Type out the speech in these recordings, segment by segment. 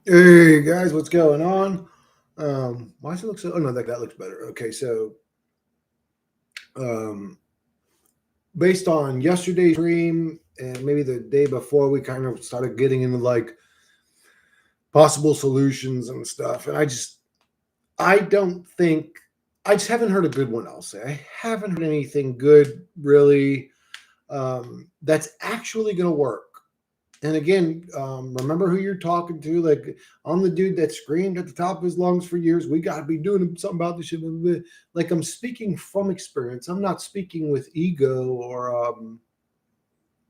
Hey guys, what's going on? Why does it look so? Oh no, that looks better. Okay, so um, based on yesterday's stream and maybe the day before, we kind of started getting into like possible solutions and stuff. And I don't think, I just haven't heard a good one. I'll say I haven't heard anything good really that's actually going to work. And again, remember who you're talking to. Like, I'm the dude that screamed at the top of his lungs for years. We got to be doing something about this shit. Blah, blah, blah. Like, I'm speaking from experience. I'm not speaking with ego or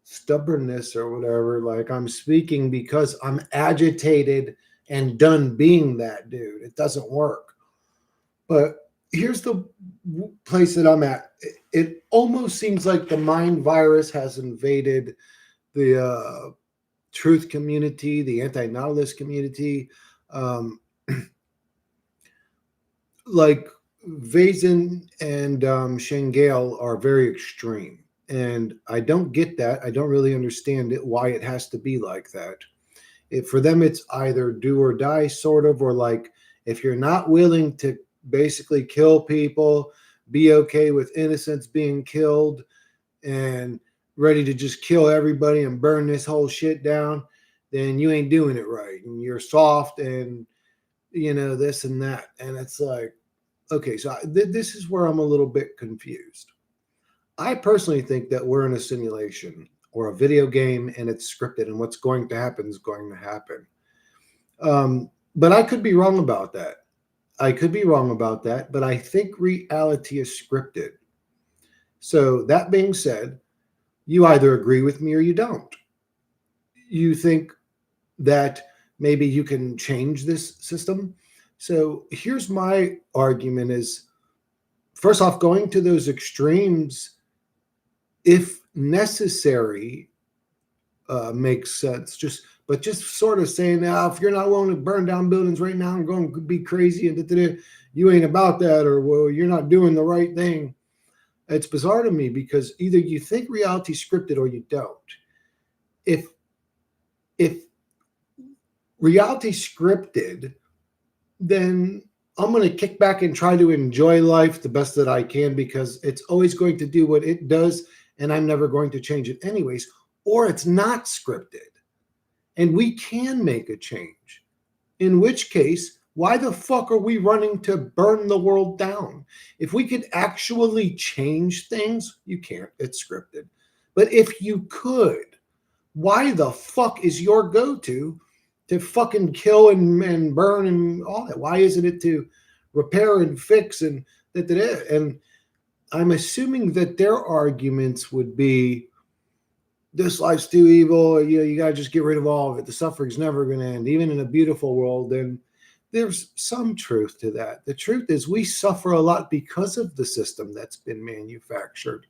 stubbornness or whatever. Like, I'm speaking because I'm agitated and done being that dude. It doesn't work. But here's the place that I'm at. It almost seems like the mind virus has invaded the truth community, the anti-nihilist community. Um, like Vazen and Shengale are very extreme. And I don't get that. I don't really understand it, why it has to be like that. For them, it's either do or die, sort of, or like if you're not willing to basically kill people, be okay with innocents being killed, and ready to just kill everybody and burn this whole shit down, then you ain't doing it right. And you're soft and, this and that. And it's like, okay, so this is where I'm a little bit confused. I personally think that we're in a simulation or a video game and it's scripted and what's going to happen is going to happen. But I could be wrong about that. But I think reality is scripted. So that being said, you either agree with me or you don't. You think that maybe you can change this system. So here's my argument is, first off, going to those extremes, if necessary, makes sense. Just sort of saying, now, if you're not willing to burn down buildings right now and going to be crazy and you ain't about that, or well, you're not doing the right thing. It's bizarre to me because either you think reality's scripted or you don't. If reality scripted, then I'm going to kick back and try to enjoy life the best that I can because it's always going to do what it does and I'm never going to change it anyways. Or it's not scripted and we can make a change. In which case, why the fuck are we running to burn the world down? If we could actually change things, you can't. It's scripted. But if you could, why the fuck is your go-to fucking kill and burn and all that? Why isn't it to repair and fix and that? And I'm assuming that their arguments would be, this life's too evil. You gotta just get rid of all of it. The suffering's never going to end, even in a beautiful world. And there's some truth to that. The truth is, we suffer a lot because of the system that's been manufactured.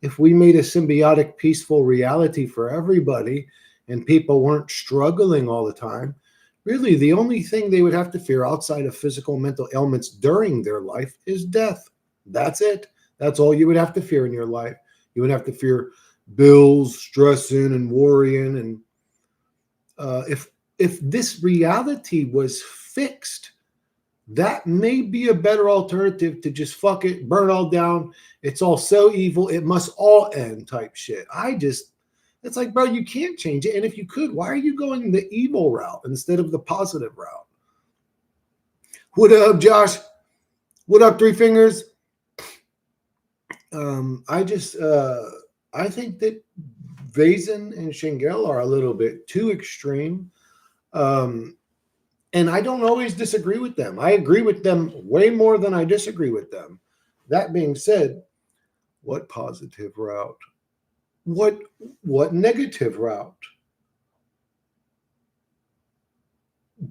If we made a symbiotic, peaceful reality for everybody and people weren't struggling all the time, really the only thing they would have to fear outside of physical and mental ailments during their life is death. That's it. That's all you would have to fear in your life. You would have to fear bills, stressing, and worrying. And if this reality was fixed, that may be a better alternative to just fuck it, burn all down. It's all so evil, it must all end type shit. It's like, bro, you can't change it. And if you could, why are you going the evil route instead of the positive route? What up, Josh? What up, Three Fingers? I think that Vazen and Shengel are a little bit too extreme. And I don't always disagree with them. I agree with them way more than I disagree with them. That being said, what positive route? What negative route?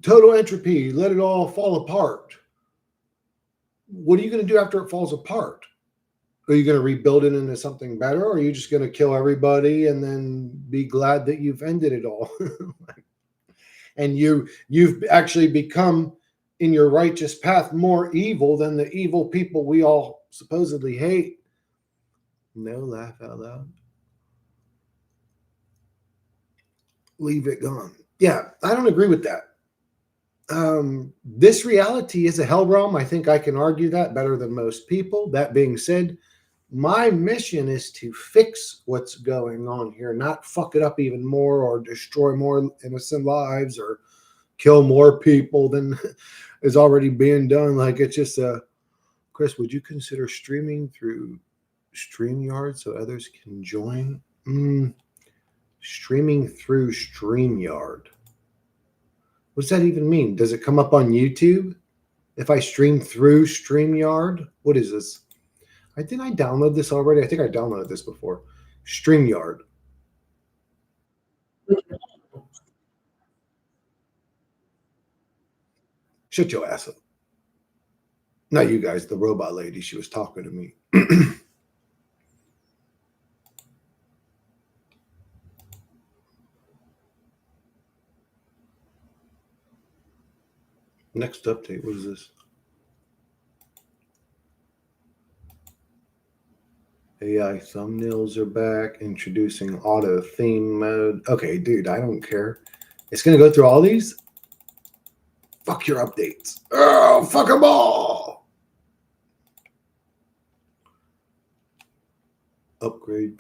Total entropy, let it all fall apart. What are you going to do after it falls apart? Are you going to rebuild it into something better, or are you just going to kill everybody and then be glad that you've ended it all? And you've actually become, in your righteous path, more evil than the evil people we all supposedly hate. No, laugh out loud. Leave it gone. Yeah, I don't agree with that. This reality is a hell realm. I think I can argue that better than most people. That being said, my mission is to fix what's going on here, not fuck it up even more or destroy more innocent lives or kill more people than is already being done. Like it's just Chris, would you consider streaming through StreamYard so others can join? Streaming through StreamYard. What does that even mean? Does it come up on YouTube? If I stream through StreamYard? What is this? Didn't I download this already? I think I downloaded this before. StreamYard. Shut your ass up. Not you guys, the robot lady. She was talking to me. Next update. What is this? AI thumbnails are back. Introducing auto theme mode. Okay, dude, I don't care. It's going to go through all these? Fuck your updates. Oh, fuck them all. Upgrade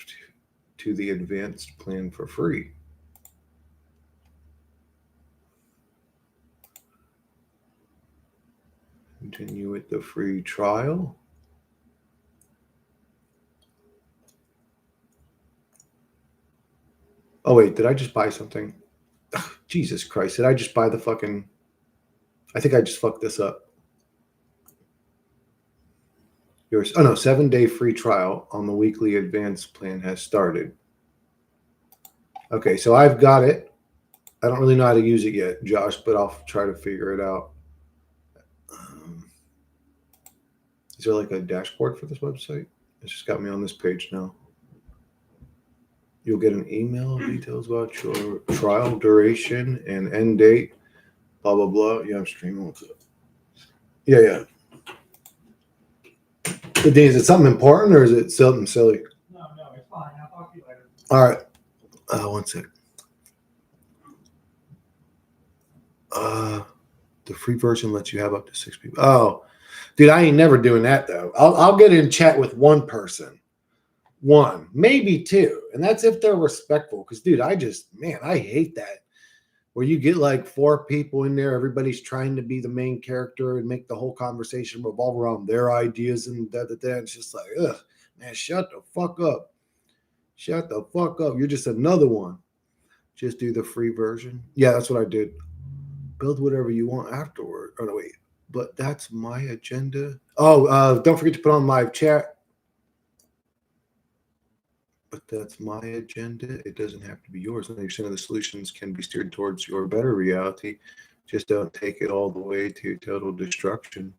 to the advanced plan for free. Continue with the free trial. Oh, wait, did I just buy something? Ugh, Jesus Christ, did I just buy the fucking... I think I just fucked this up. Yours. Oh, no, 7-day free trial on the weekly advanced plan has started. Okay, so I've got it. I don't really know how to use it yet, Josh, but I'll try to figure it out. Is there like a dashboard for this website? It's just got me on this page now. You'll get an email details about your trial duration and end date. Blah blah blah. Yeah, I'm streaming. What's up? Yeah. Is it something important or is it something silly? No, it's fine. I'll talk to you later. All right. One sec. The free version lets you have up to 6 people. Oh, dude, I ain't never doing that though. I'll get in chat with one person. One, maybe two. And that's if they're respectful. Because, dude, I hate that. Where you get like 4 people in there, everybody's trying to be the main character and make the whole conversation revolve around their ideas and da. It's just like, ugh, man, shut the fuck up. Shut the fuck up. You're just another one. Just do the free version. Yeah, that's what I did. Build whatever you want afterward. Oh, no, wait. But that's my agenda. Oh, don't forget to put on live chat. But that's my agenda. It doesn't have to be yours. 90% of the solutions can be steered towards your better reality. Just don't take it all the way to total destruction.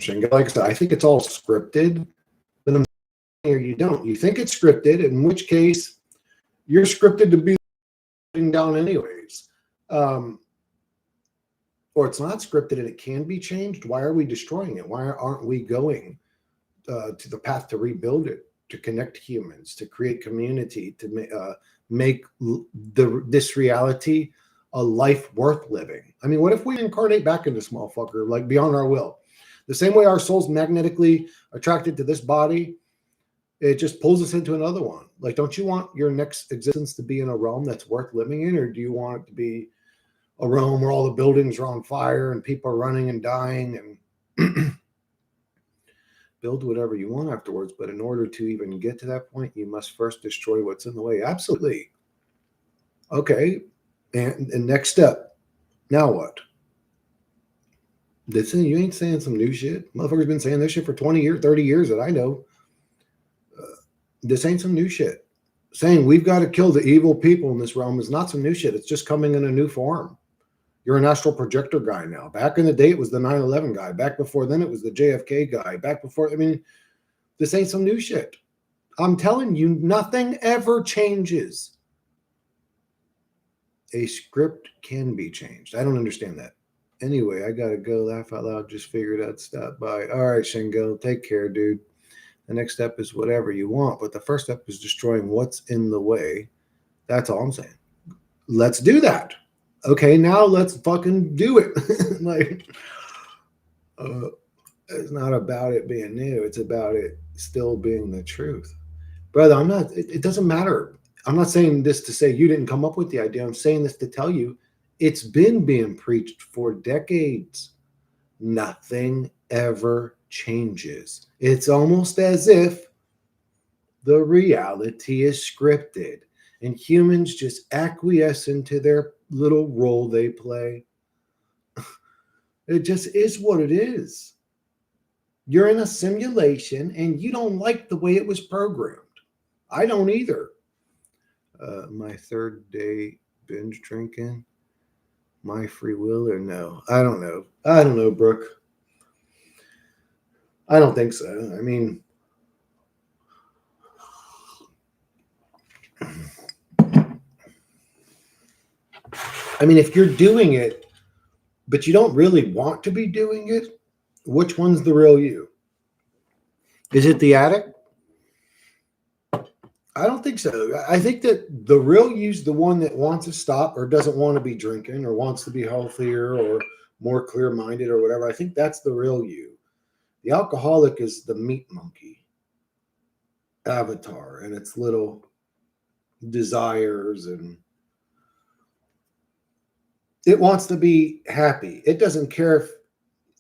Like I said, I think it's all scripted. But I'm saying here you don't. You think it's scripted, in which case you're scripted to be down anyways. Or it's not scripted and it can be changed. Why are we destroying it? Why aren't we going to the path to rebuild it, to connect humans, to create community, to make this reality a life worth living? I mean, what if we incarnate back into this motherfucker, like beyond our will? The same way our soul's magnetically attracted to this body, it just pulls us into another one. Like, don't you want your next existence to be in a realm that's worth living in, or do you want it to be a realm where all the buildings are on fire and people are running and dying and build whatever you want afterwards? But in order to even get to that point, you must first destroy what's in the way. Absolutely. Okay. And next step. Now what? Listen, you ain't saying some new shit. Motherfucker's been saying this shit for 20 years, 30 years that I know. This ain't some new shit. Saying we've got to kill the evil people in this realm is not some new shit. It's just coming in a new form. You're an astral projector guy now. Back in the day, it was the 9/11 guy. Back before then, it was the JFK guy. Back before, I mean, this ain't some new shit. I'm telling you, nothing ever changes. A script can be changed. I don't understand that. Anyway, I got to go. Laugh out loud. Just figured I'd stop by. All right, Shingo, take care, dude. The next step is whatever you want. But the first step is destroying what's in the way. That's all I'm saying. Let's do that. Okay, now let's fucking do it. Like, uh, it's not about it being new. It's about it still being the truth. Brother, I'm not, it doesn't matter. I'm not saying this to say you didn't come up with the idea. I'm saying this to tell you it's been being preached for decades. Nothing ever changes. It's almost as if the reality is scripted and humans just acquiesce into their little role they play. It just is what it is. You're in a simulation and you don't like the way it was programmed. I don't either. My third day binge drinking, my free will or no? I don't know. I don't know, Brooke. I don't think so. I mean, if you're doing it, but you don't really want to be doing it, which one's the real you? Is it the addict? I don't think so. I think that the real you's the one that wants to stop or doesn't want to be drinking or wants to be healthier or more clear minded or whatever. I think that's the real you. The alcoholic is the meat monkey avatar and its little desires, and it wants to be happy. It doesn't care if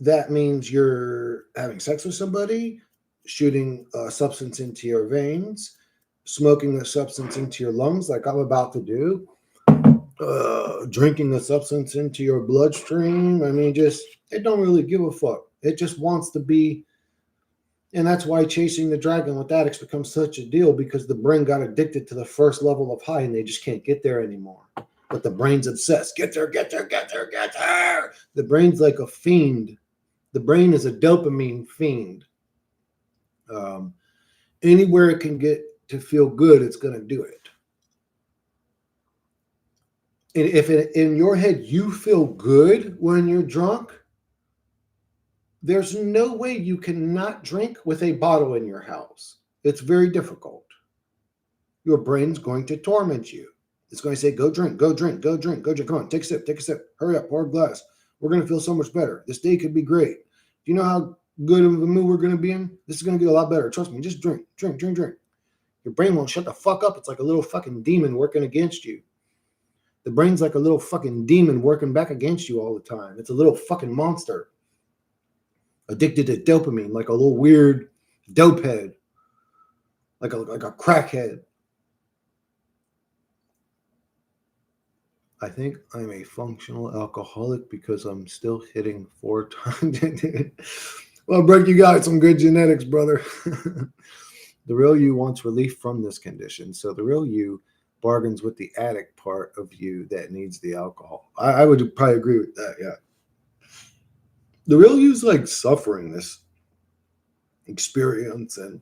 that means you're having sex with somebody, shooting a substance into your veins, smoking a substance into your lungs, like I'm about to do, drinking the substance into your bloodstream. Just it don't really give a fuck. It just wants to be, and that's why chasing the dragon with addicts becomes such a deal because the brain got addicted to the first level of high and they just can't get there anymore. But the brain's obsessed. Get there, get there, get there, get there. The brain's like a fiend. The brain is a dopamine fiend. Um, Anywhere it can get to feel good, it's going to do it. And if in your head you feel good when you're drunk, there's no way you cannot drink with a bottle in your house. It's very difficult. Your brain's going to torment you. It's going to say, go drink, go drink, go drink, go drink. Come on, take a sip, take a sip. Hurry up, pour a glass. We're going to feel so much better. This day could be great. Do you know how good of a mood we're going to be in? This is going to get a lot better. Trust me, just drink, drink, drink, drink. Your brain won't shut the fuck up. It's like a little fucking demon working against you. The brain's like a little fucking demon working back against you all the time. It's a little fucking monster. Addicted to dopamine, like a little weird dope head. Like a crackhead. I think I'm a functional alcoholic because I'm still hitting 4 times. Well, Brooke, you got some good genetics, brother. The real you wants relief from this condition. So the real you bargains with the addict part of you that needs the alcohol. I would probably agree with that, yeah. The real you's like suffering this experience, and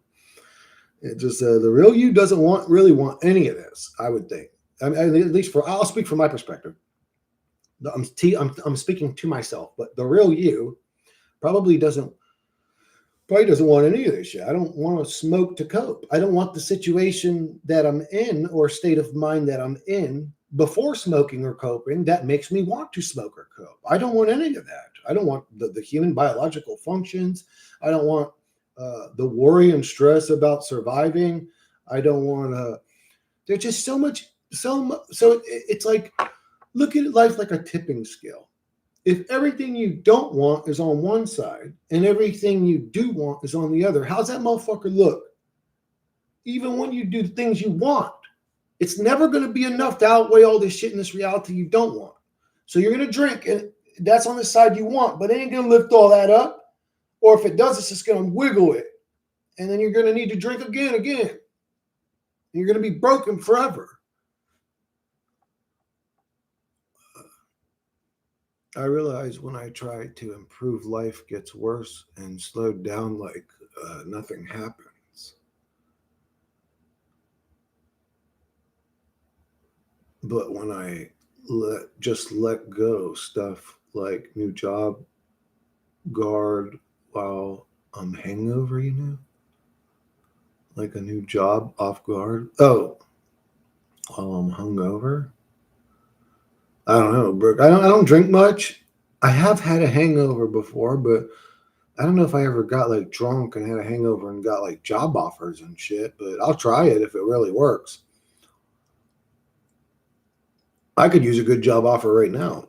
it just the real you doesn't really want any of this, I would think. At least I'll speak from my perspective. I'm speaking to myself, but the real you probably doesn't want any of this shit. I don't want to smoke to cope. I don't want the situation that I'm in or state of mind that I'm in before smoking or coping that makes me want to smoke or cope. I don't want any of that. I don't want the human biological functions. I don't want the worry and stress about surviving. I don't want to. There's just so much. So it's like, look at life like a tipping scale. If everything you don't want is on one side and everything you do want is on the other, how's that motherfucker look? Even when you do the things you want, it's never going to be enough to outweigh all this shit in this reality you don't want. So you're going to drink, and that's on the side you want, but it ain't going to lift all that up. Or if it does, it's just going to wiggle it. And then you're going to need to drink again. You're going to be broken forever. I realize when I try to improve, life gets worse and slowed down like nothing happens. But when I let go, stuff like new job, guard while I'm hangover, like a new job off guard. Oh, while I'm hungover. I don't know, Brooke. I don't drink much. I have had a hangover before, but I don't know if I ever got like drunk and had a hangover and got like job offers and shit, but I'll try it if it really works. I could use a good job offer right now.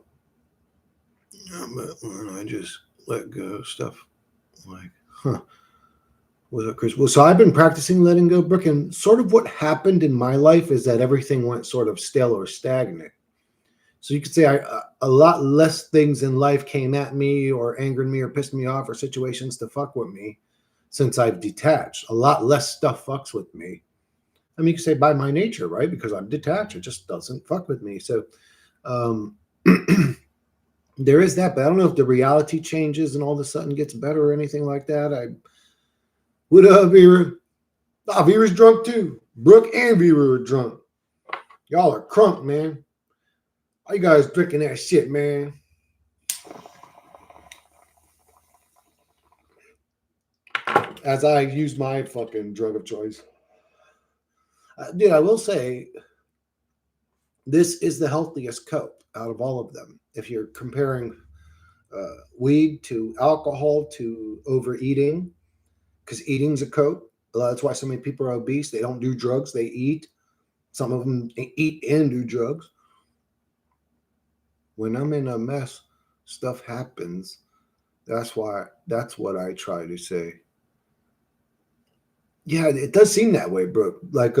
But I just let go of stuff like, huh, was it Chris? Well, so I've been practicing letting go, Brooke, and sort of what happened in my life is that everything went sort of stale or stagnant. So you could say a lot less things in life came at me or angered me or pissed me off or situations to fuck with me since I've detached. A lot less stuff fucks with me. I mean, you could say by my nature, right? Because I'm detached, it just doesn't fuck with me. So um, there is that, but I don't know if the reality changes and all of a sudden gets better or anything like that. I would Vera. Ah, Vera's drunk too. Brooke and Vera are drunk. Y'all are crunk, man. Why you guys drinking that shit, man? As I use my fucking drug of choice. Dude, I will say this is the healthiest cope out of all of them. If you're comparing weed to alcohol to overeating, because eating's a cope. That's why so many people are obese. They don't do drugs, they eat. Some of them eat and do drugs. When I'm in a mess, stuff happens. That's what I try to say. Yeah, it does seem that way, bro. Like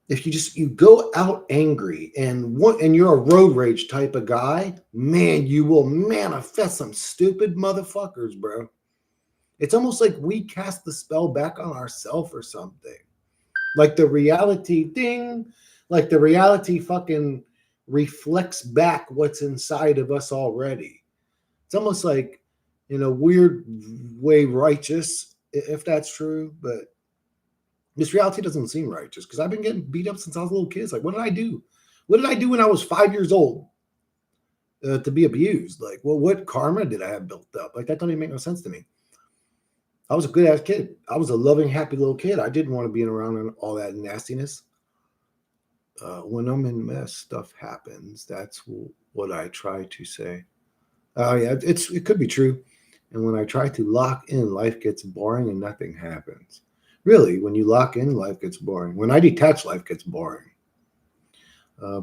if you go out angry and you're a road rage type of guy, man, you will manifest some stupid motherfuckers, bro. It's almost like we cast the spell back on ourselves or something. Like the reality thing, like the reality fucking reflects back what's inside of us already. It's almost like in a weird way righteous, if that's true, but this reality doesn't seem righteous because I've been getting beat up since I was a little kid. It's like, what did I do? What did I do when I was 5 years old to be abused? Like, well, what karma did I have built up? Like, that don't even make no sense to me. I was a good ass kid. I was a loving, happy little kid. I didn't want to be around all that nastiness. When I'm in mess, stuff happens. That's what I try to say. Oh yeah, it could be true. And when I try to lock in, life gets boring and nothing happens. Really, when you lock in, life gets boring. When I detach, life gets boring.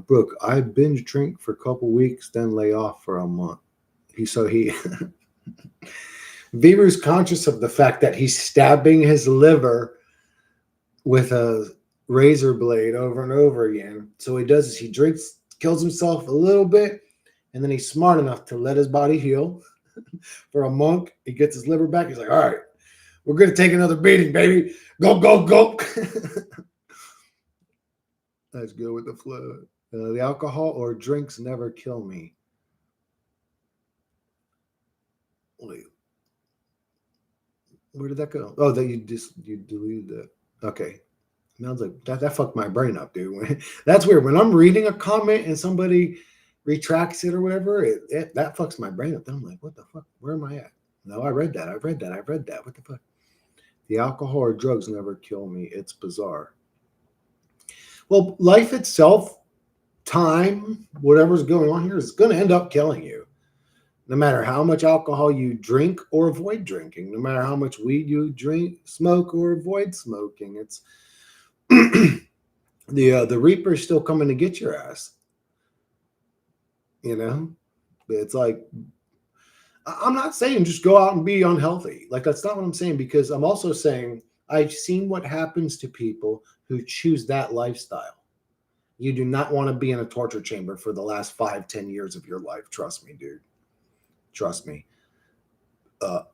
Brooke, I binge drink for a couple weeks, then lay off for a month. He Viru's conscious of the fact that he's stabbing his liver with a razor blade over and over again. So what he does is he drinks, kills himself a little bit, and then he's smart enough to let his body heal. For a monk, he gets his liver back. He's like, all right, we're gonna take another beating, baby. Go, go, go. Let's go with the flow. The alcohol or drinks never kill me. Wait, where did that go? Oh, that you deleted that. Okay. I was like, that fucked my brain up, dude. That's weird. When I'm reading a comment and somebody retracts it or whatever, that fucks my brain up. Then I'm like, what the fuck? Where am I at? No, I read that. I read that. I read that. What the fuck? The alcohol or drugs never kill me. It's bizarre. Well, life itself, time, whatever's going on here is going to end up killing you. No matter how much alcohol you drink or avoid drinking, no matter how much weed you drink, smoke or avoid smoking, it's the Reaper is still coming to get your ass. You know, it's like I'm not saying just go out and be unhealthy. Like that's not what I'm saying because I'm also saying I've seen what happens to people who choose that lifestyle. You do not want to be in a torture chamber for the last 5, 10 years of your life. Trust me, dude. Trust me.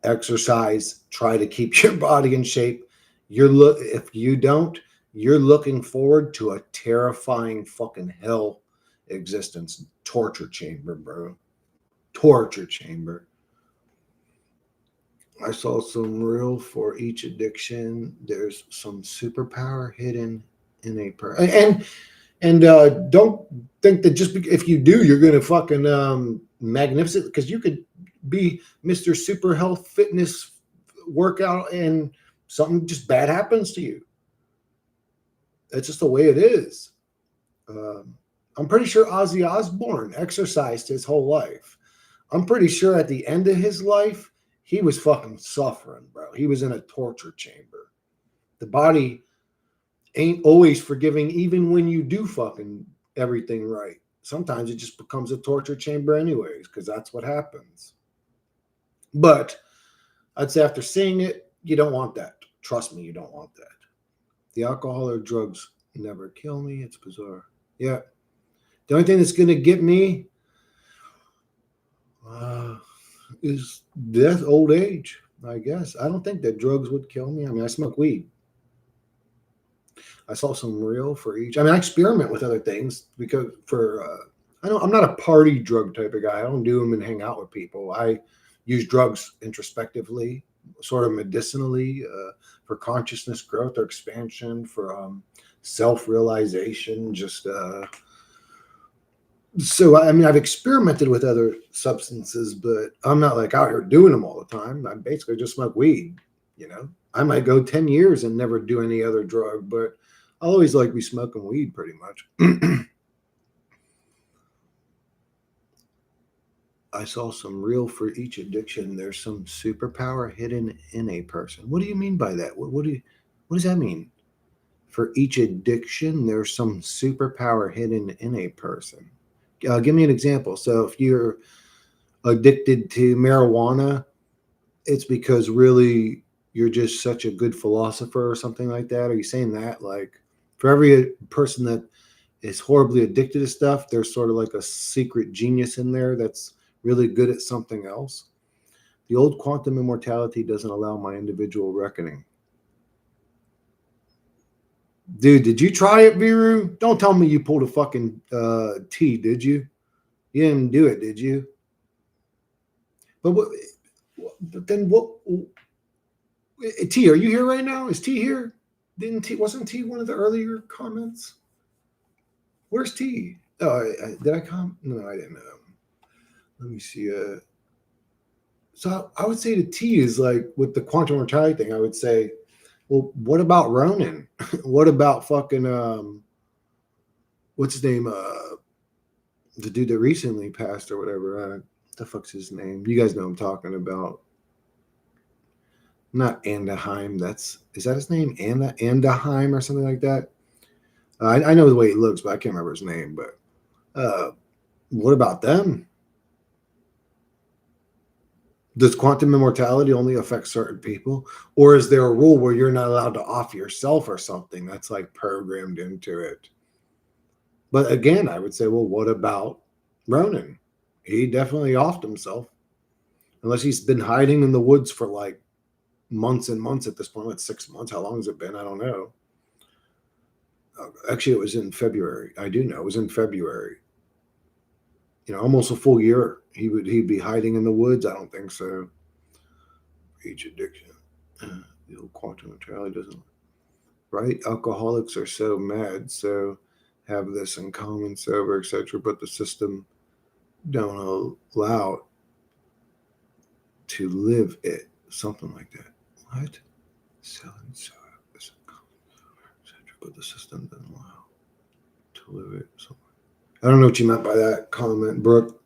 Exercise. Try to keep your body in shape. If you don't, you're looking forward to a terrifying fucking hell existence. Torture chamber, bro. Torture chamber. I saw some real for each addiction. There's some superpower hidden in a person. And don't think that if you do, you're going to fucking magnificent because you could be Mr. Super Health Fitness workout and something just bad happens to you. That's just the way it is. Um, I'm pretty sure Ozzy Osbourne exercised his whole life. I'm pretty sure at the end of his life, he was fucking suffering, bro. He was in a torture chamber. The body ain't always forgiving, even when you do fucking everything right. Sometimes it just becomes a torture chamber, anyways, because that's what happens. But I'd say after seeing it, you don't want that. Trust me, you don't want that. The alcohol or drugs never kill me. It's bizarre. Yeah. The only thing that's going to get me is death, old age, I guess. I don't think that drugs would kill me. I mean, I smoke weed. I saw some real for each. I mean, I experiment with other things because I'm not a party drug type of guy. I don't do them and hang out with people. I use drugs introspectively, sort of medicinally, for consciousness growth or expansion, for self realization. So I mean, I've experimented with other substances, but I'm not like out here doing them all the time. I basically just smoke weed. You know, I might go 10 years and never do any other drug, but I always like be smoking weed pretty much. I saw some real for each addiction. There's some superpower hidden in a person. What do you mean by that? What does that mean? For each addiction, there's some superpower hidden in a person. Give me an example. So if you're addicted to marijuana, it's because really you're just such a good philosopher or something like that. Are you saying that? Like for every person that is horribly addicted to stuff, there's sort of like a secret genius in there that's really good at something else. The old quantum immortality doesn't allow my individual reckoning. Dude, did you try it, Viru? Don't tell me you pulled a fucking T, did you? You didn't do it, did you? But what? But then what? T, are you here right now? Is T here? Didn't T? Wasn't T one of the earlier comments? Where's T? Oh, did I come? No, I didn't. Let me see. So I would say the T is like with the quantum mortality thing. I would say, well, what about Ronan? What about fucking what's his name? The dude that recently passed or whatever. The fuck's his name? You guys know what I'm talking about. Not Andaheim. Is that his name? Andaheim or something like that. I know the way he looks, but I can't remember his name. But what about them? Does quantum immortality only affect certain people, or is there a rule where you're not allowed to off yourself or something that's like programmed into it? But again, I would say, well, what about Ronan? He definitely offed himself, unless he's been hiding in the woods for like months and months at this point. Like 6 months. How long has it been? I don't know. Actually, it was in February. I do know it was in February. Almost a full year. He'd be hiding in the woods. I don't think so. Each addiction. The old quantum neutrality doesn't. Right? Alcoholics are so mad, so have this in common, sober, etc. But the system don't allow to live it. Something like that. What? Selling so this in common, etc. But the system doesn't allow to live it. Something. I don't know what you meant by that comment, Brooke.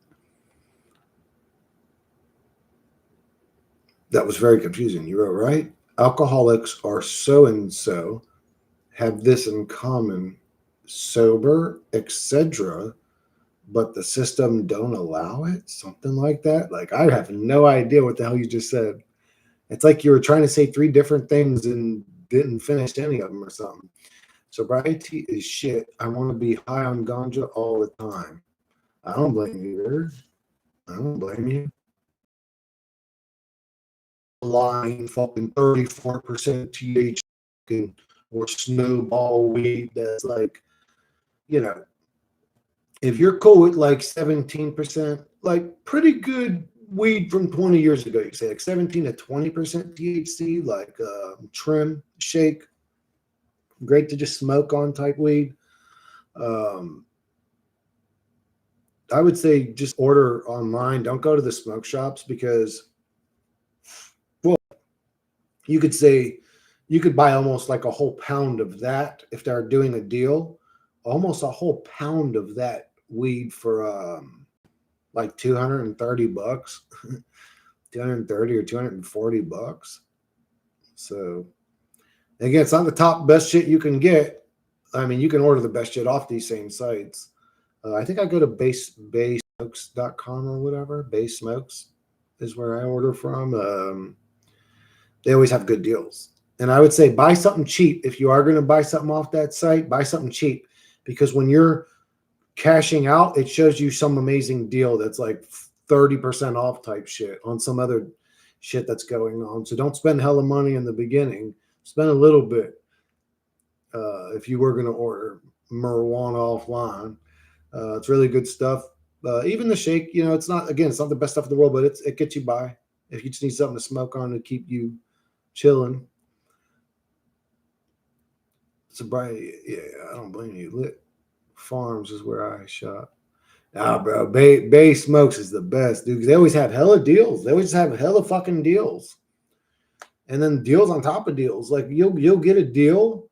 That was very confusing. You wrote, right? Alcoholics are so and so, have this in common, sober, etc., but the system don't allow it? Something like that? Like, I have no idea what the hell you just said. It's like you were trying to say three different things and didn't finish any of them or something. Sobriety is shit. I want to be high on ganja all the time. I don't blame you either. I don't blame you. Line fucking 34% THC or snowball weed that's like, you know, if you're cool with like 17%, like pretty good weed from 20 years ago, you say like 17 to 20% THC, like trim, shake, great to just smoke on type weed. Um, I would say just order online. Don't go to the smoke shops because, well, you could say you could buy almost like a whole pound of that if they're doing a deal, almost a whole pound of that weed for like $230, 230 or $240. So again, it's not the top best shit you can get. I mean, you can order the best shit off these same sites. I think I go to basesmokes.com or whatever. Base Smokes is where I order from. They always have good deals. And I would say buy something cheap. If you are going to buy something off that site, buy something cheap, because when you're cashing out, it shows you some amazing deal that's like 30% off type shit on some other shit that's going on. So don't spend hella money in the beginning. Spend a little bit if you were going to order marijuana offline. It's really good stuff. Even the shake, it's not, again, it's not the best stuff in the world, but it gets you by. If you just need something to smoke on to keep you chilling. Sobriety, yeah, I don't blame you. Lit Farms is where I shop. Nah, bro, Bay Smokes is the best, dude. 'Cause they always have hella deals. They always have hella fucking deals, and then deals on top of deals. Like you'll get a deal.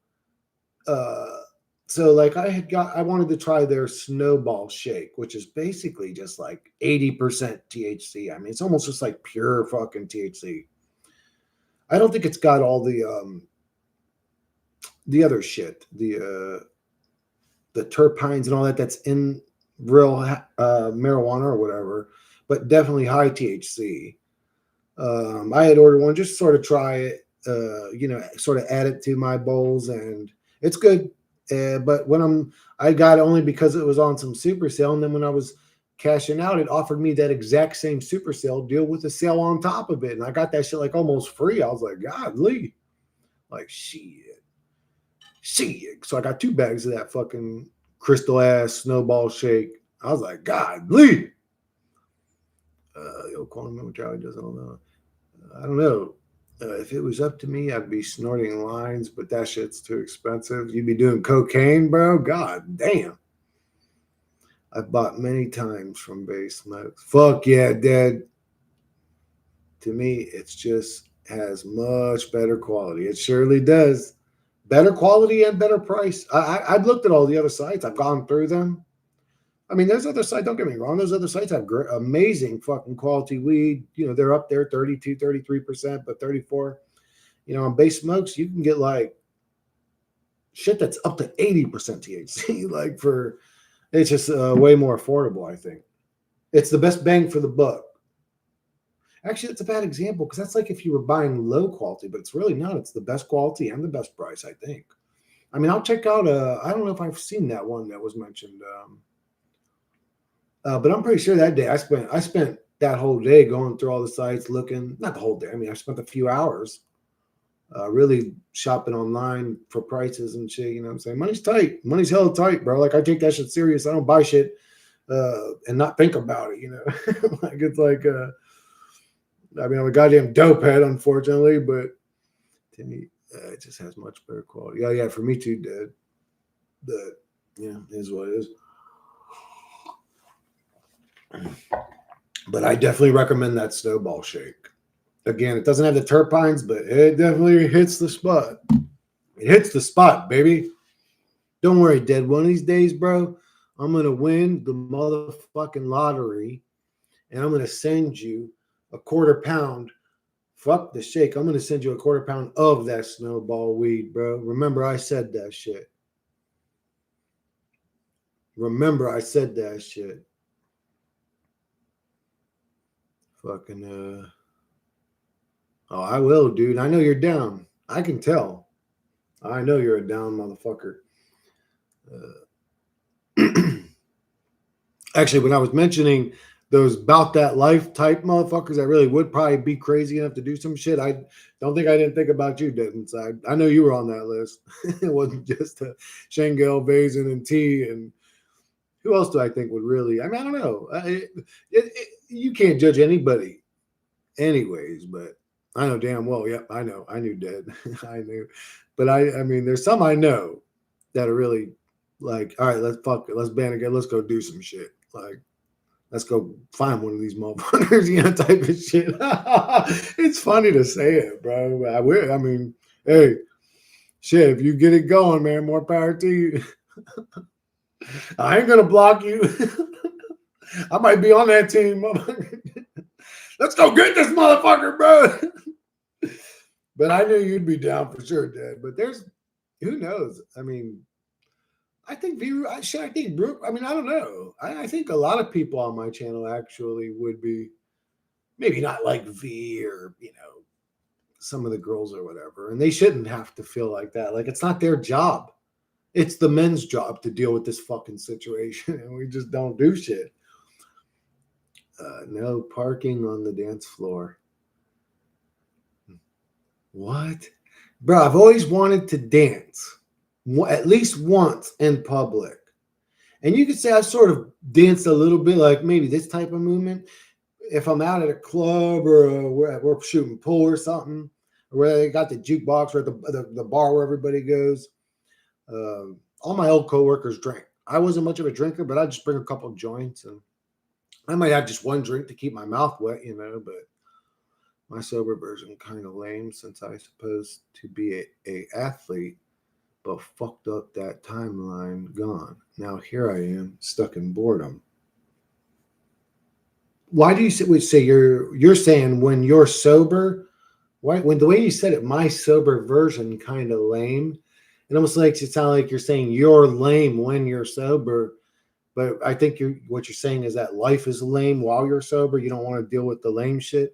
So like I wanted to try their Snowball Shake, which is basically just like 80% THC. I mean, it's almost just like pure fucking THC. I don't think it's got all the other shit, the terpenes and all that's in real marijuana or whatever, but definitely high THC. I had ordered one just to sort of try it, sort of add it to my bowls, and it's good. But I got it only because it was on some super sale, and then when I was cashing out, it offered me that exact same super sale deal with a sale on top of it, and I got that shit like almost free. I was like, godly, like shit. So I got 2 bags of that fucking crystal ass Snowball Shake. I was like, godly. Quantum neutrality doesn't know. I don't know. If it was up to me, I'd be snorting lines, but that shit's too expensive. You'd be doing cocaine, bro. God damn. I've bought many times from Base Smokes. Fuck yeah, Dad. To me, it's just has much better quality. It surely does. Better quality and better price. I've looked at all the other sites. I've gone through them. I mean, there's other sites, don't get me wrong. Those other sites have amazing fucking quality weed. They're up there 32, 33%, but 34. On Base Smokes, you can get like shit that's up to 80% THC. It's just way more affordable, I think. It's the best bang for the buck. Actually, it's a bad example because that's like if you were buying low quality, but it's really not. It's the best quality and the best price, I think. I mean, I'll check out. I don't know if I've seen that one that was mentioned, but I'm pretty sure that day I spent that whole day going through all the sites, looking. Not the whole day. I mean, I spent a few hours really shopping online for prices and shit. You know what I'm saying? Money's tight. Money's hella tight, bro. Like I take that shit serious. I don't buy shit and not think about it. Like it's like. I mean, I'm a goddamn dope head, unfortunately, but to me, it just has much better quality. Yeah, for me too, Dad. Is what it is. But I definitely recommend that Snowball Shake. Again, it doesn't have the terpenes, but it definitely hits the spot. It hits the spot, baby. Don't worry, Dad. One of these days, bro, I'm going to win the motherfucking lottery, and I'm going to send you a quarter pound. Fuck the shake. I'm going to send you a quarter pound of that Snowball weed, bro. Remember, I said that shit. Fucking, oh, I will, dude. I know you're down. I can tell. I know you're a down motherfucker. Actually, when I was mentioning those about that life type motherfuckers that really would probably be crazy enough to do some shit, I don't think I didn't think about you, didn't I know you were on that list. It wasn't just Shengel, Bazin, and T. And who else do I think would really? I mean, I don't know. You can't judge anybody, anyways. But I know damn well. Yep, I know. I knew Dead. I knew. But I mean, there's some I know that are really like, all right, let's fuck it. Let's band again. Let's go do some shit. Like, let's go find one of these motherfuckers, type of shit. It's funny to say it, bro. I mean, hey, shit, if you get it going, man, more power to you. I ain't gonna block you. I might be on that team. Let's go get this motherfucker, bro. But I knew you'd be down for sure, Dad. But there's who knows? I mean, I think V. I think Brooke. I mean, I don't know. I think a lot of people on my channel actually would be maybe not like V or some of the girls or whatever, and they shouldn't have to feel like that. Like it's not their job. It's the men's job to deal with this fucking situation, and we just don't do shit. No parking on the dance floor. What? Bro, I've always wanted to dance at least once in public. And you could say I sort of danced a little bit, like maybe this type of movement. If I'm out at a club or we're shooting pool or something, or where they got the jukebox or the bar where everybody goes. All my old coworkers drank. I wasn't much of a drinker, but I'd just bring a couple of joints, and I might have just one drink to keep my mouth wet, but my sober version kind of lame since I supposed to be a athlete, but fucked up that timeline gone. Now here I am stuck in boredom. Why do you say you're saying when you're sober? Why when the way you said it, my sober version kind of lame. It almost makes it sound like you're saying you're lame when you're sober. But I think what you're saying is that life is lame while you're sober. You don't want to deal with the lame shit.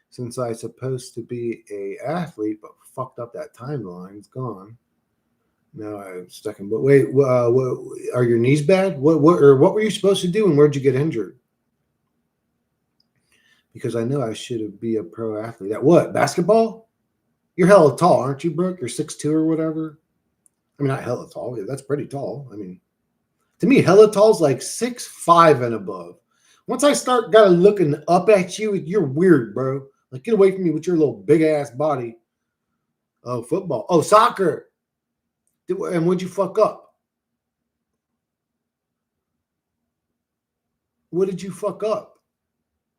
Since I supposed to be a athlete, but fucked up that timeline, it's gone. Now I'm stuck in. But wait, are your knees bad? What were you supposed to do, and where'd you get injured? Because I know I should be a pro athlete. At what? Basketball? You're hella tall, aren't you, Brooke? You're 6'2" or whatever. I mean, not hella tall. Yeah, that's pretty tall. I mean, to me, hella tall is like 6'5" and above. Once I start looking up at you, you're weird, bro. Like, get away from me with your little big ass body. Oh, football. Oh, soccer. And what'd you fuck up? What did you fuck up?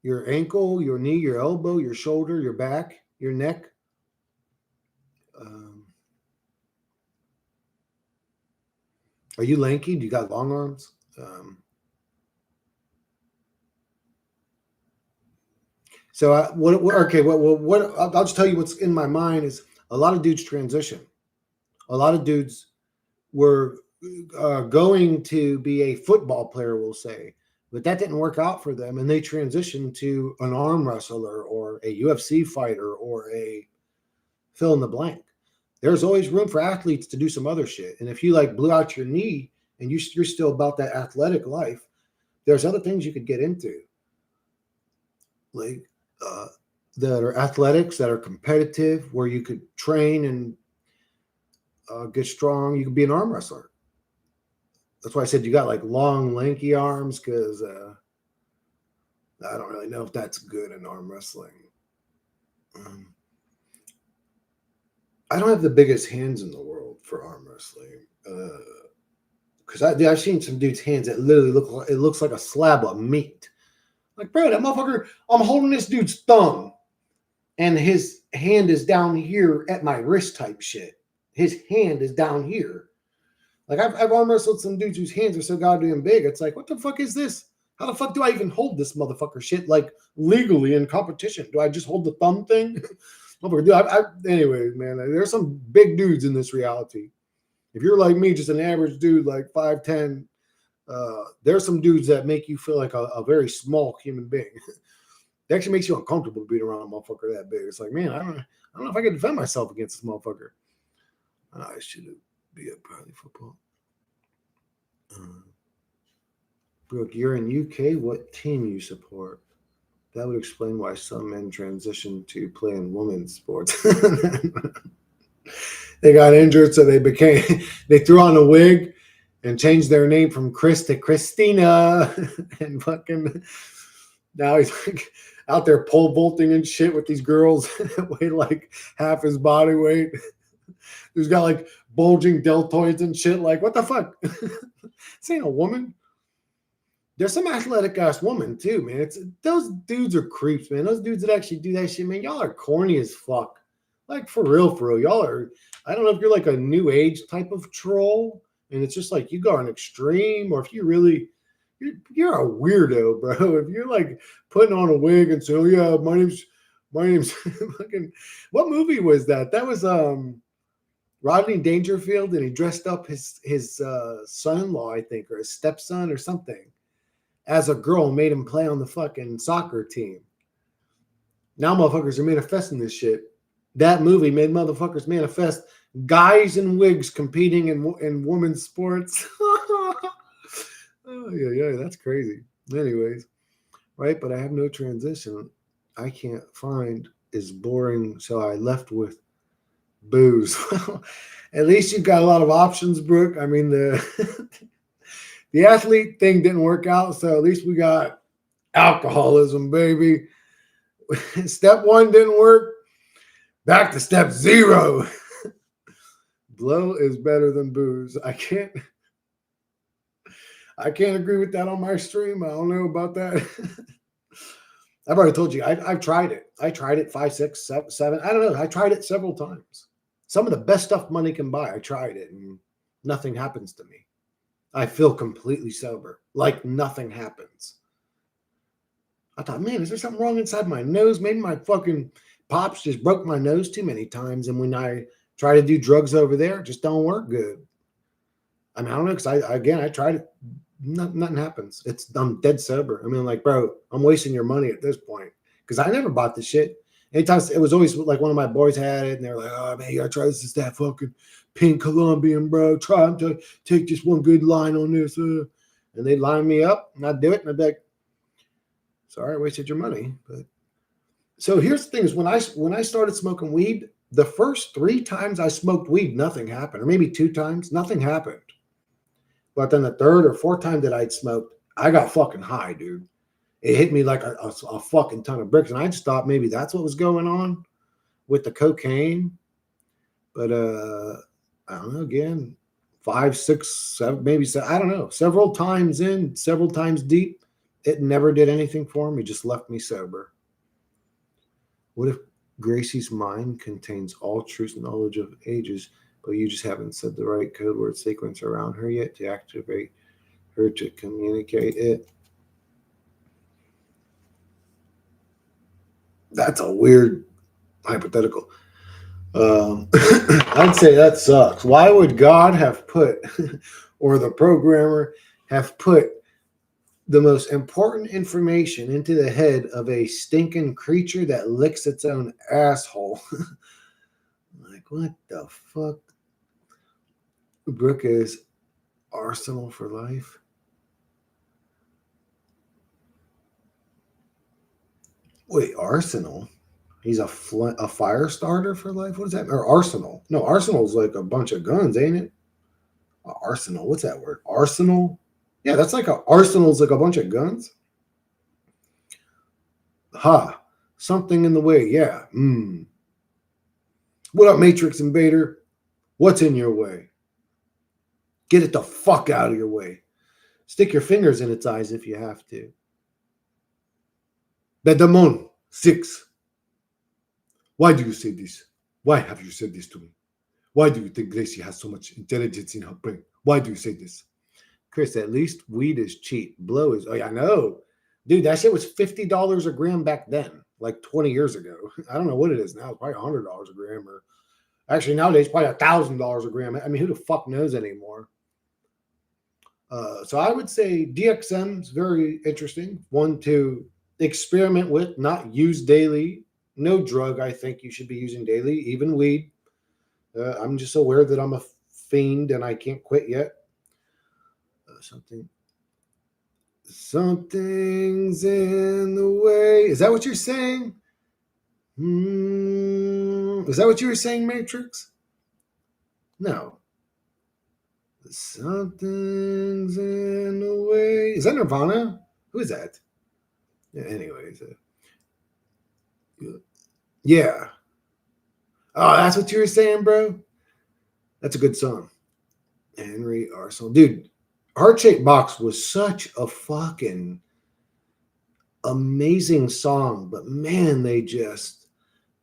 Your ankle, your knee, your elbow, your shoulder, your back, your neck. Are you lanky? Do you got long arms? So I'll just tell you what's in my mind is a lot of dudes transition. A lot of dudes were going to be a football player, we'll say, but that didn't work out for them, and they transitioned to an arm wrestler or a UFC fighter or a fill in the blank. There's always room for athletes to do some other shit, and if you like blew out your knee and you're still about that athletic life, there's other things you could get into, like that are athletics, that are competitive, where you could train and get strong. You could be an arm wrestler. That's why I said you got like long, lanky arms, because I don't really know if that's good in arm wrestling. I don't have the biggest hands in the world for arm wrestling. Because I've seen some dudes' hands that literally looks like a slab of meat. Like, bro, that motherfucker, I'm holding this dude's thumb, and his hand is down here at my wrist type shit. His hand is down here. Like, I've arm wrestled some dudes whose hands are so goddamn big. It's like, what the fuck is this? How the fuck do I even hold this motherfucker shit, like, legally in competition? Do I just hold the thumb thing? Anyway, man, there's some big dudes in this reality. If you're like me, just an average dude, like 5'10", there's some dudes that make you feel like a very small human being. It actually makes you uncomfortable being around a motherfucker that big. It's like, man, I don't know if I can defend myself against this motherfucker. I should be a probably football. Brooke, you're in UK. What team you support? That would explain why some men transition to playing women's sports. They got injured, so they threw on a wig and changed their name from Chris to Christina, and fucking now he's like out there pole vaulting and shit with these girls that weigh like half his body weight. Who's got like bulging deltoids and shit. Like, what the fuck? This ain't a woman. There's some athletic ass woman too, man. Those dudes are creeps, man. Those dudes that actually do that shit, man. Y'all are corny as fuck. Like, for real, for real. Y'all are. I don't know if you're like a new age type of troll, And it's just like you go an extreme, or if you really you're a weirdo, bro. If you're like putting on a wig and say, "Oh yeah, my name's fucking," what movie was that? That was Rodney Dangerfield, and he dressed up his son-in-law, I think, or his stepson or something, as a girl and made him play on the fucking soccer team. Now motherfuckers are manifesting this shit. That movie made motherfuckers manifest guys in wigs competing in women's sports. Oh yeah, that's crazy. Anyways, right? But I have no transition. I can't find is boring, so I left with booze. Well, at least you've got a lot of options, Brooke. I mean, the the athlete thing didn't work out, so at least we got alcoholism, baby. Step one didn't work. Back to step zero. Blow is better than booze. I can't agree with that on my stream. I don't know about that. I've already told you, I've tried it. I tried it 5, 6, 7. I don't know. I tried it several times. Some of the best stuff money can buy. I tried it and nothing happens to me. I feel completely sober, like nothing happens. I thought, man, is there something wrong inside my nose? Maybe my fucking pops just broke my nose too many times. And when I try to do drugs over there, it just don't work good. I mean, I don't know, because I tried it. Nothing happens. I'm dead sober. I mean, like, bro, I'm wasting your money at this point, because I never bought the shit. Anytime it was always like one of my boys had it, and they're like, "Oh man, you gotta try this. Is that fucking pink Colombian, bro? Try to take just one good line on this." And they line me up, and I'd do it, and I'd be like, "Sorry, I wasted your money." But so here's the thing: is when I started smoking weed, the first 3 times I smoked weed, nothing happened, or maybe 2 times, nothing happened. But then the 3rd or 4th time that I'd smoked, I got fucking high, dude. It hit me like a fucking ton of bricks. And I just thought maybe that's what was going on with the cocaine. But I don't know, again, 5, 6, 7, maybe 7, I don't know. Several times in, several times deep, it never did anything for me, just left me sober. What if Gracie's mind contains all truth and knowledge of ages, but you just haven't said the right code word sequence around her yet to activate her to communicate it? That's a weird hypothetical. I'd say that sucks. Why would God have put, or the programmer have put, the most important information into the head of a stinking creature that licks its own asshole? Like, what the fuck? Brooke is arsenal for life. Wait, arsenal? He's a fire starter for life? What is that? Or arsenal? No, arsenal's like a bunch of guns, ain't it? Arsenal. What's that word? Arsenal? Yeah, that's like arsenal's like a bunch of guns. Ha. Something in the way. Yeah. What up, Matrix Invader? What's in your way? Get it the fuck out of your way. Stick your fingers in its eyes if you have to. Bedamon 6. Why do you say this? Why have you said this to me? Why do you think Gracie has so much intelligence in her brain? Why do you say this? Chris, at least weed is cheap. Blow is, oh, yeah, I know. Dude, that shit was $50 a gram back then, like 20 years ago. I don't know what it is now. It's probably $100 a gram, or actually nowadays, probably $1,000 a gram. I mean, who the fuck knows anymore? So I would say DXM is very interesting. One to experiment with, not use daily. No drug I think you should be using daily, even weed. I'm just aware that I'm a fiend and I can't quit yet. Something's in the way. Is that what you're saying? Is that what you were saying, Matrix? No. Something's in the way. Is that Nirvana? Who is that? Yeah, anyways. Yeah. Oh, that's what you were saying, bro? That's a good song. Henry Arsenal. Dude, Heart Shaped Box was such a fucking amazing song, but man, they just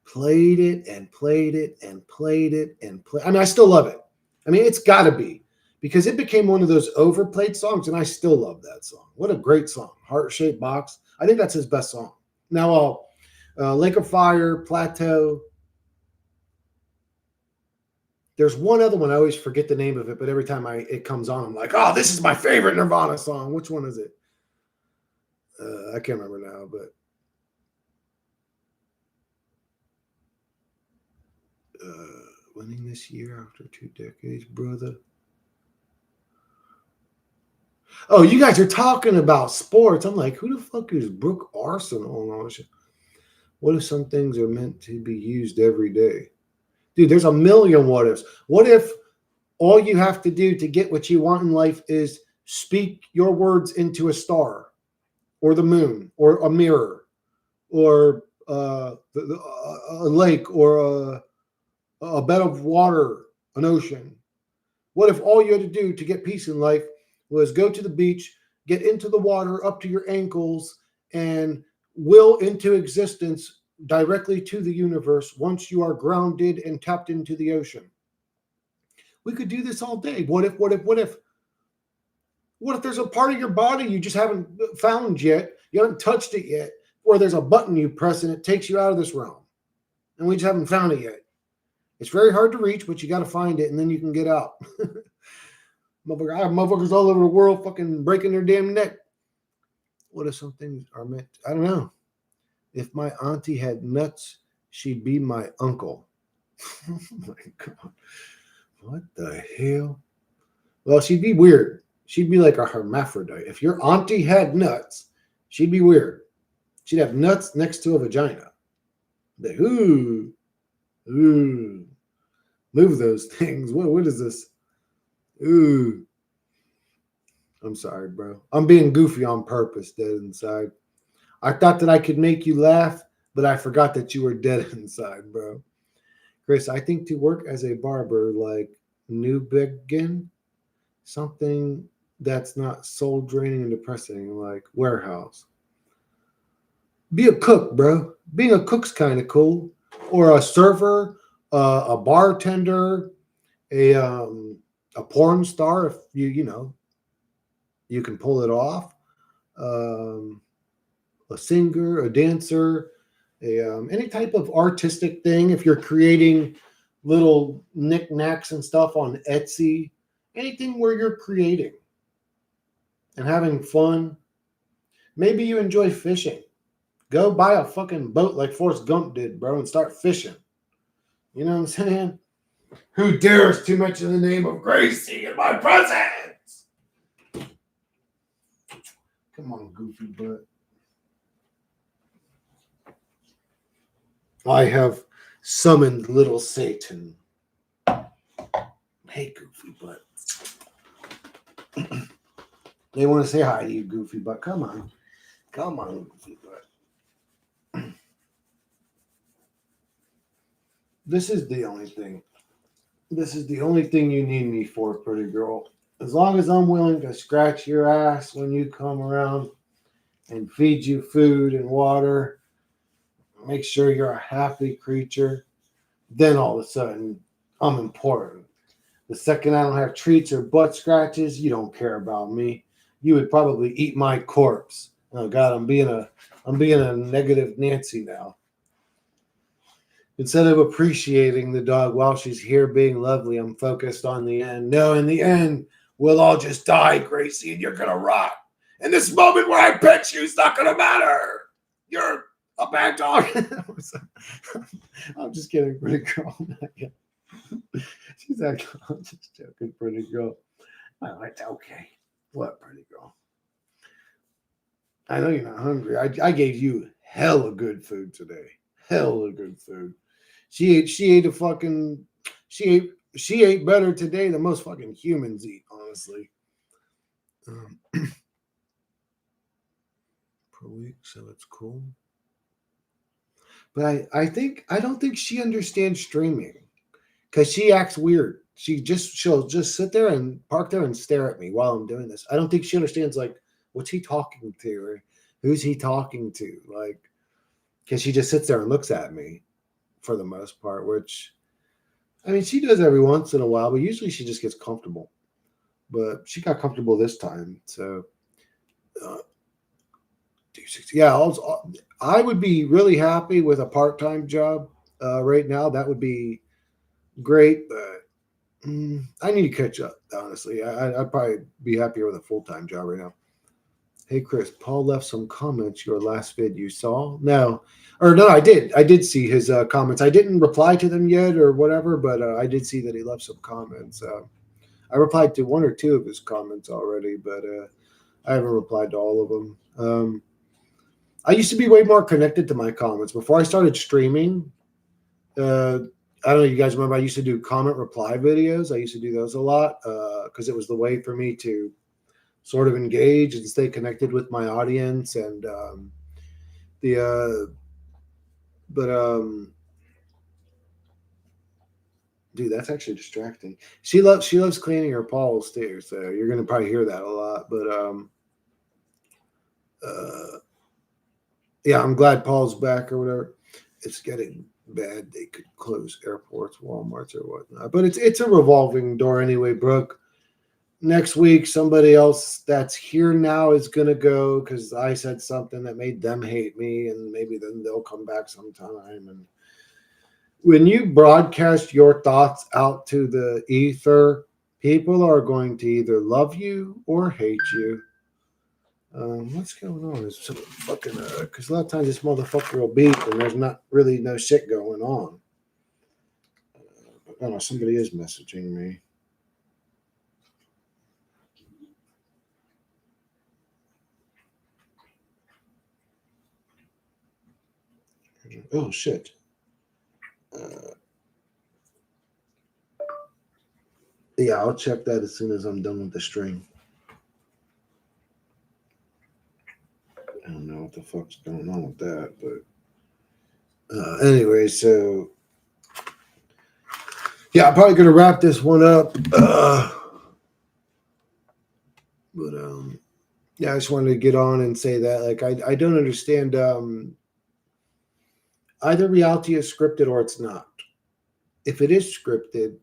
played it and played it and played it and played. I mean, I still love it. I mean, it's got to be, because it became one of those overplayed songs, and I still love that song. What a great song. Heart Shaped Box. I think that's his best song. Now, Lake of Fire, Plateau. There's one other one. I always forget the name of it, but every time it comes on, I'm like, oh, this is my favorite Nirvana song. Which one is it? I can't remember now, but winning this year after 2 decades, brother. Oh, you guys are talking about sports. I'm like, who the fuck is Brooke Arsenal? What if some things are meant to be used every day? Dude, there's a million what ifs. What if all you have to do to get what you want in life is speak your words into a star or the moon or a mirror or a lake or a bed of water, an ocean? What if all you had to do to get peace in life was go to the beach, get into the water up to your ankles, and will into existence directly to the universe once you are grounded and tapped into the ocean? We could do this all day. What if, what if, what if? What if there's a part of your body you just haven't found yet, you haven't touched it yet, or there's a button you press and it takes you out of this realm, and we just haven't found it yet? It's very hard to reach, but you got to find it, and then you can get out. I have motherfuckers all over the world fucking breaking their damn neck. What if some things are meant? I don't know. If my auntie had nuts, she'd be my uncle. Oh my God. What the hell? Well, she'd be weird. She'd be like a hermaphrodite. If your auntie had nuts, she'd be weird. She'd have nuts next to a vagina. Like, ooh, move those things. What is this? Ooh. I'm sorry, bro. I'm being goofy on purpose, dead inside. I thought that I could make you laugh, but I forgot that you were dead inside, bro. Chris, I think to work as a barber like New Begin, something that's not soul draining and depressing, like warehouse. Be a cook, bro. Being a cook's kind of cool. Or a server, a bartender, a porn star if you can pull it off. A singer, a dancer, any type of artistic thing. If you're creating little knickknacks and stuff on Etsy, anything where you're creating and having fun. Maybe you enjoy fishing. Go buy a fucking boat like Forrest Gump did, bro, and start fishing. You know what I'm saying? Who dares to mention the name of Gracie in my presence? Come on, goofy butt. I have summoned little Satan. Hey, goofy butt. They want to say hi to you, goofy butt. Come on. Come on, goofy butt. This is the only thing. This is the only thing you need me for, pretty girl. As long as I'm willing to scratch your ass when you come around and feed you food and water, make sure you're a happy creature, then all of a sudden I'm important. The second I don't have treats or butt scratches, you don't care about me. You would probably eat my corpse. Oh God, I'm being a negative Nancy now. Instead of appreciating the dog while she's here being lovely, I'm focused on the end. No, in the end, we'll all just die, Gracie, and you're gonna rot. And this moment where I pet you is not gonna matter. You're a bad dog. I'm just kidding, pretty girl. She's actually, I'm just joking, pretty girl. It's okay. What, pretty girl? I know you're not hungry. I gave you hella good food today. Hella good food. She ate better today than most fucking humans eat, honestly. Per week, so it's cool. But I don't think she understands streaming because she acts weird. She'll just sit there and park there and stare at me while I'm doing this. I don't think she understands, like, what's he talking to or who's he talking to, like, because she just sits there and looks at me for the most part, which, I mean, she does every once in a while, but usually she just gets comfortable. but she got comfortable this time. So, uh, 260. Yeah, I would be really happy with a part-time job right now. That would be great, but I need to catch up. Honestly, I'd probably be happier with a full-time job right now. Hey Chris, Paul left some comments. Your last vid you saw? No, or no, I did. I did see his comments. I didn't reply to them yet or whatever, but I did see that he left some comments. I replied to one or two of his comments already, but I haven't replied to all of them. I used to be way more connected to my comments before I started streaming. Uh, I don't know. You guys remember? I used to do comment reply videos. I used to do those a lot because it was the way for me to sort of engage and stay connected with my audience. And the but dude, that's actually distracting. She loves cleaning her paws too, so you're gonna probably hear that a lot. But uh, yeah, I'm glad Paul's back or whatever. It's getting bad. They could close airports, WalMarts, or whatnot. But it's a revolving door anyway, Brooke. Next week, somebody else that's here now is gonna go because I said something that made them hate me, and maybe then they'll come back sometime. And when you broadcast your thoughts out to the ether, people are going to either love you or hate you. What's going on? Is some fucking because a lot of times this motherfucker will beep and there's not really no shit going on. I don't know. Somebody is messaging me. Oh shit. Uh, yeah, I'll check that as soon as I'm done with the stream. I don't know what the fuck's going on with that, but anyway, so yeah, I'm probably gonna wrap this one up. But yeah, I just wanted to get on and say that like I don't understand either reality is scripted or it's not. If it is scripted,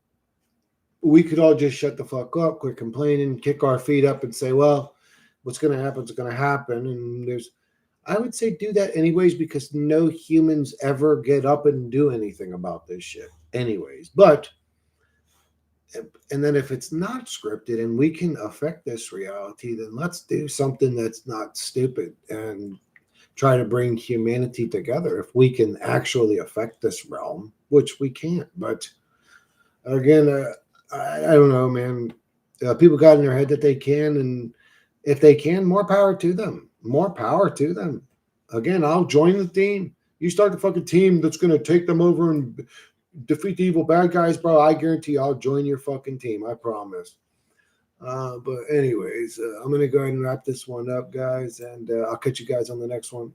we could all just shut the fuck up, quit complaining, kick our feet up, and say, well, what's going to happen is going to happen. And I would say do that anyways because no humans ever get up and do anything about this shit, anyways. But, and then if it's not scripted and we can affect this reality, then let's do something that's not stupid and try to bring humanity together if we can actually affect this realm, which we can't. But again, I don't know, man. People got in their head that they can, and if they can, more power to them. More power to them. Again, I'll join the team. You start the fucking team that's going to take them over and defeat the evil bad guys, bro. I guarantee I'll join your fucking team. I promise. But anyways, I'm going to go ahead and wrap this one up, guys, and I'll catch you guys on the next one.